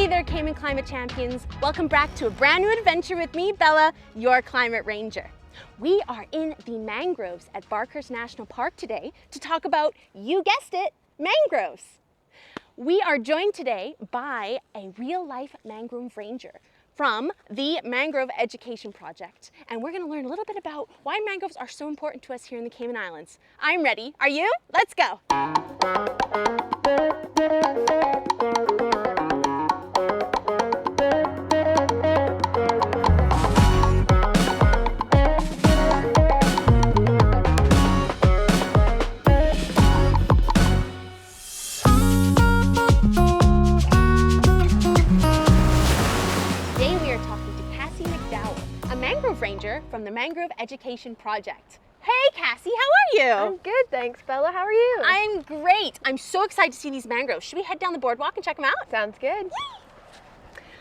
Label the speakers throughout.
Speaker 1: Hey there, Cayman Climate Champions. Welcome back to a brand new adventure with me, Bella, your Climate Ranger. We are in the mangroves at Barker's National Park today to talk about, you guessed it, mangroves. We are joined today by a real-life mangrove ranger from the Mangrove Education Project. And we're gonna learn a little bit about why mangroves are so important to us here in the Cayman Islands. I'm ready. Are you? Let's go. Cassie MacDowell, a mangrove ranger from the Mangrove Education Project. Hey Cassie, how are you?
Speaker 2: I'm good, thanks Bella. How are you?
Speaker 1: I'm great. I'm so excited to see these mangroves. Should we head down the boardwalk and check them out?
Speaker 2: Sounds good.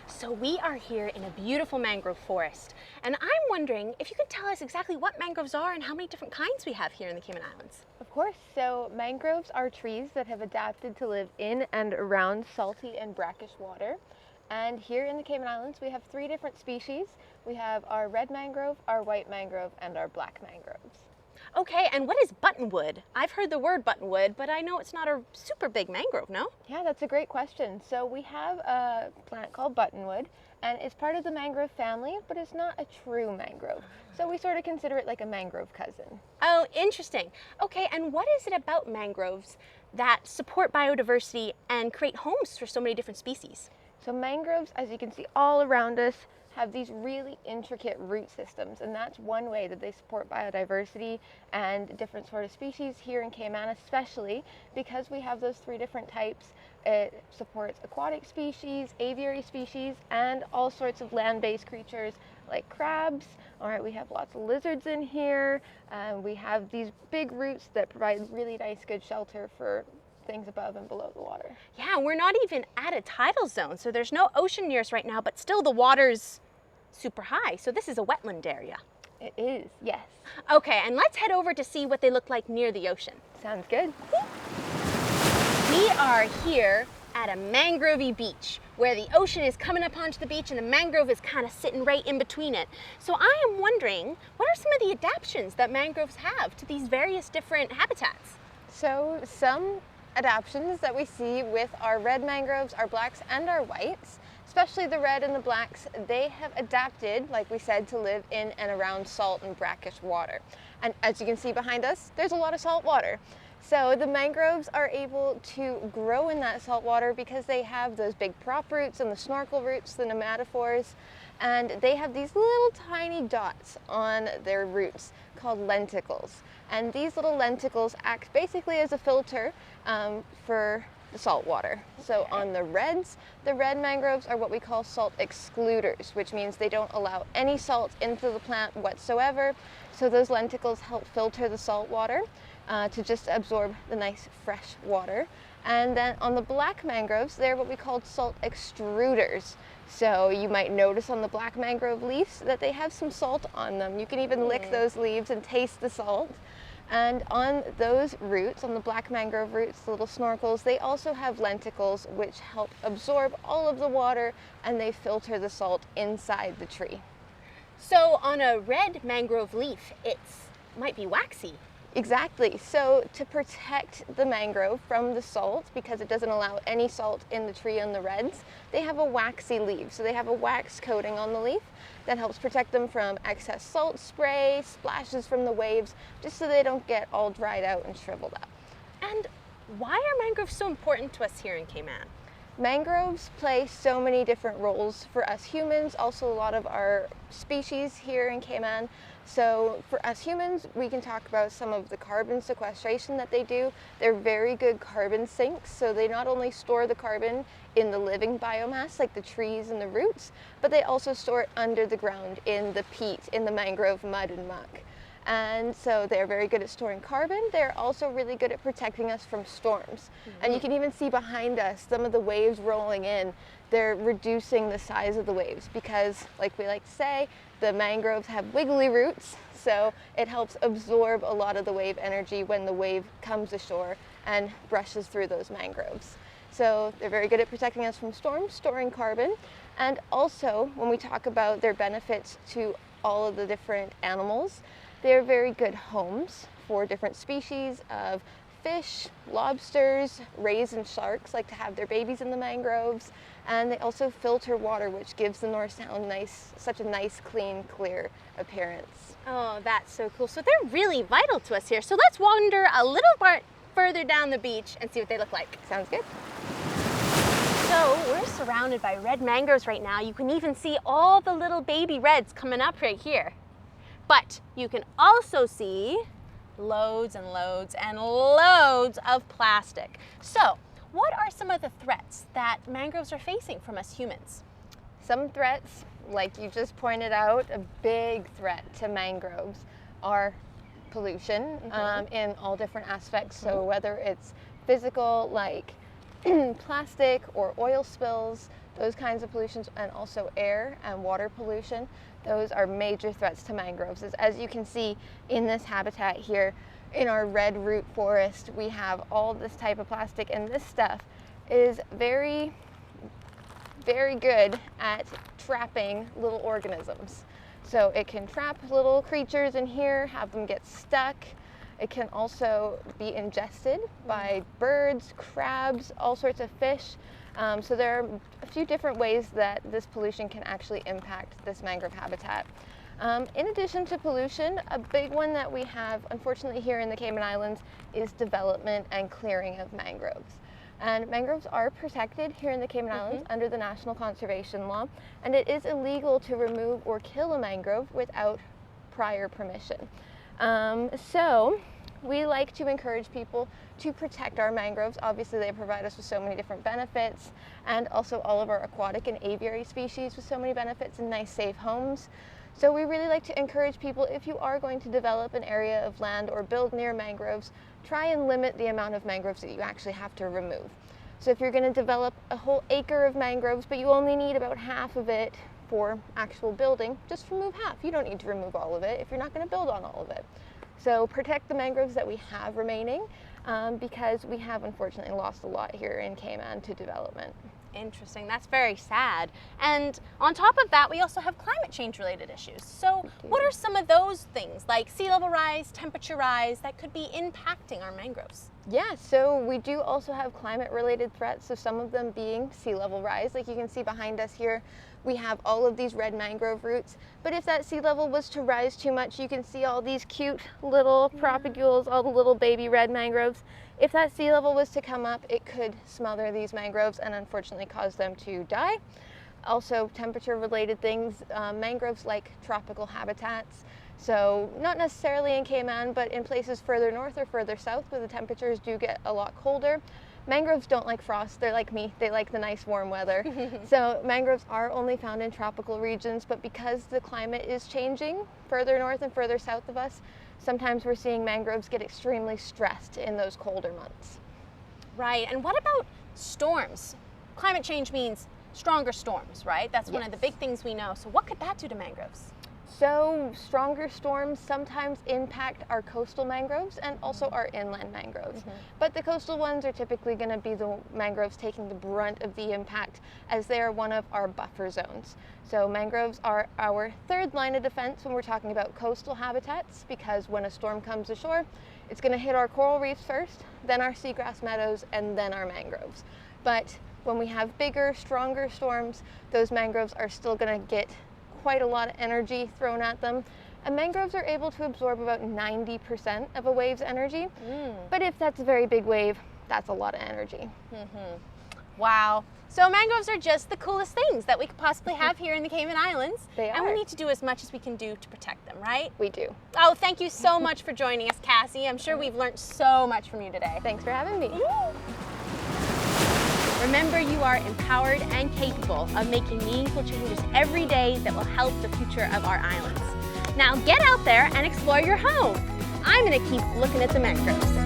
Speaker 1: So we are here in a beautiful mangrove forest, and I'm wondering if you can tell us exactly what mangroves are and how many different kinds we have here in the Cayman Islands.
Speaker 2: Of course. So mangroves are trees that have adapted to live in and around salty and brackish water. And here in the Cayman Islands, we have 3 different species. We have our red mangrove, our white mangrove, and our black mangroves.
Speaker 1: Okay, and what is buttonwood? I've heard the word buttonwood, but I know it's not a super big mangrove, no?
Speaker 2: Yeah, that's a great question. So we have a plant called buttonwood, and it's part of the mangrove family, but it's not a true mangrove. So we sort of consider it like a mangrove cousin.
Speaker 1: Oh, interesting. Okay, and what is it about mangroves that support biodiversity and create homes for so many different species?
Speaker 2: So mangroves, as you can see all around us, have these really intricate root systems, and that's one way that they support biodiversity and different sort of species here in Cayman, especially because we have those 3 different types. It supports aquatic species, aviary species, and all sorts of land-based creatures like crabs. All right, we have lots of lizards in here. We have these big roots that provide really nice, good shelter for things above and below the water.
Speaker 1: Yeah, we're not even at a tidal zone, so there's no ocean near us right now, but still the water's super high. So this is a wetland area.
Speaker 2: It is, yes.
Speaker 1: Okay, and let's head over to see what they look like near the ocean.
Speaker 2: Sounds good.
Speaker 1: We are here at a mangrovey beach where the ocean is coming up onto the beach and the mangrove is kind of sitting right in between it. So I am wondering, what are some of the adaptations that mangroves have to these various different habitats?
Speaker 2: So some adaptations that we see with our red mangroves, our blacks, and our whites, especially the red and the blacks, they have adapted, like we said, to live in and around salt and brackish water. And as you can see behind us, there's a lot of salt water. So the mangroves are able to grow in that salt water because they have those big prop roots and the snorkel roots, the nematophores, and they have these little tiny dots on their roots called lenticles. And these little lenticles act basically as a filter for the salt water. So on the red mangroves are what we call salt excluders, which means they don't allow any salt into the plant whatsoever. So those lenticles help filter the salt water to just absorb the nice fresh water. And then on the black mangroves, they're what we call salt extruders. So you might notice on the black mangrove leaves that they have some salt on them. You can even lick those leaves and taste the salt. And on those roots, on the black mangrove roots, the little snorkels, they also have lenticles which help absorb all of the water and they filter the salt inside the tree.
Speaker 1: So on a red mangrove leaf, it might be waxy.
Speaker 2: Exactly. So to protect the mangrove from the salt, because it doesn't allow any salt in the tree on the reds, they have a waxy leaf. So they have a wax coating on the leaf that helps protect them from excess salt spray, splashes from the waves, just so they don't get all dried out and shriveled up.
Speaker 1: And why are mangroves so important to us here in Cayman?
Speaker 2: Mangroves play so many different roles for us humans, also a lot of our species here in Cayman. So for us humans, we can talk about some of the carbon sequestration that they do. They're very good carbon sinks, so they not only store the carbon in the living biomass like the trees and the roots, but they also store it under the ground in the peat, in the mangrove mud and muck. And so they're very good at storing carbon. They're also really good at protecting us from storms. And you can even see behind us some of the waves rolling in. They're reducing the size of the waves because, like we like to say, the mangroves have wiggly roots, so it helps absorb a lot of the wave energy when the wave comes ashore and brushes through those mangroves. So they're very good at protecting us from storms, storing carbon, and also when we talk about their benefits to all of the different animals, they're very good homes for different species of fish, lobsters, rays and sharks like to have their babies in the mangroves, and they also filter water, which gives the North Sound such a nice, clean, clear appearance.
Speaker 1: Oh, that's so cool. So they're really vital to us here. So let's wander a little bit further down the beach and see what they look like.
Speaker 2: Sounds good.
Speaker 1: So we're surrounded by red mangroves right now. You can even see all the little baby reds coming up right here. But you can also see loads and loads and loads of plastic. So what are some of the threats that mangroves are facing from us humans?
Speaker 2: Some threats, like you just pointed out, a big threat to mangroves are pollution in all different aspects. So whether it's physical, like plastic or oil spills, those kinds of pollutions, and also air and water pollution, those are major threats to mangroves. As you can see in this habitat here, in our red root forest, we have all this type of plastic, and this stuff is very, very good at trapping little organisms. So it can trap little creatures in here, have them get stuck. It can also be ingested by birds, crabs, all sorts of fish. So there are a few different ways that this pollution can actually impact this mangrove habitat. In addition to pollution, a big one that we have, unfortunately, here in the Cayman Islands is development and clearing of mangroves. And mangroves are protected here in the Cayman Islands under the National Conservation Law, and it is illegal to remove or kill a mangrove without prior permission. So we like to encourage people to protect our mangroves. Obviously, they provide us with so many different benefits, and also all of our aquatic and aviary species with so many benefits and nice, safe homes. So we really like to encourage people, if you are going to develop an area of land or build near mangroves, try and limit the amount of mangroves that you actually have to remove. So if you're going to develop a whole acre of mangroves, but you only need about half of it for actual building, just remove half. You don't need to remove all of it if you're not going to build on all of it. So protect the mangroves that we have remaining, because we have unfortunately lost a lot here in Cayman to development.
Speaker 1: Interesting. That's very sad. And on top of that, we also have climate change related issues. So what are some of those things, like sea level rise, temperature rise, that could be impacting our mangroves?
Speaker 2: Yeah, so we do also have climate related threats, so some of them being sea level rise. Like you can see behind us here, we have all of these red mangrove roots, but if that sea level was to rise too much, you can see all these cute little propagules, all the little baby red mangroves. If that sea level was to come up, it could smother these mangroves and unfortunately cause them to die. Also, temperature related things, mangroves like tropical habitats. So not necessarily in Cayman, but in places further north or further south where the temperatures do get a lot colder. Mangroves don't like frost, they're like me, they like the nice warm weather. So mangroves are only found in tropical regions, but because the climate is changing further north and further south of us, sometimes we're seeing mangroves get extremely stressed in those colder months.
Speaker 1: Right, and what about storms? Climate change means stronger storms, right? That's one of the big things we know. So what could that do to mangroves?
Speaker 2: So stronger storms sometimes impact our coastal mangroves and also our inland mangroves. But the coastal ones are typically going to be the mangroves taking the brunt of the impact, as they are one of our buffer zones. So mangroves are our third line of defense when we're talking about coastal habitats, because when a storm comes ashore, it's going to hit our coral reefs first, then our seagrass meadows, and then our mangroves. But when we have bigger, stronger storms, those mangroves are still going to get quite a lot of energy thrown at them. And mangroves are able to absorb about 90% of a wave's energy. But if that's a very big wave, that's a lot of energy.
Speaker 1: Wow. So mangroves are just the coolest things that we could possibly have here in the Cayman Islands.
Speaker 2: They are.
Speaker 1: And we need to do as much as we can do to protect them, right?
Speaker 2: We do.
Speaker 1: Oh, thank you so much for joining us, Cassie. I'm sure we've learned so much from you today.
Speaker 2: Thanks for having me.
Speaker 1: Remember, you are empowered and capable of making meaningful changes every day that will help the future of our islands. Now get out there and explore your home. I'm going to keep looking at the mangroves.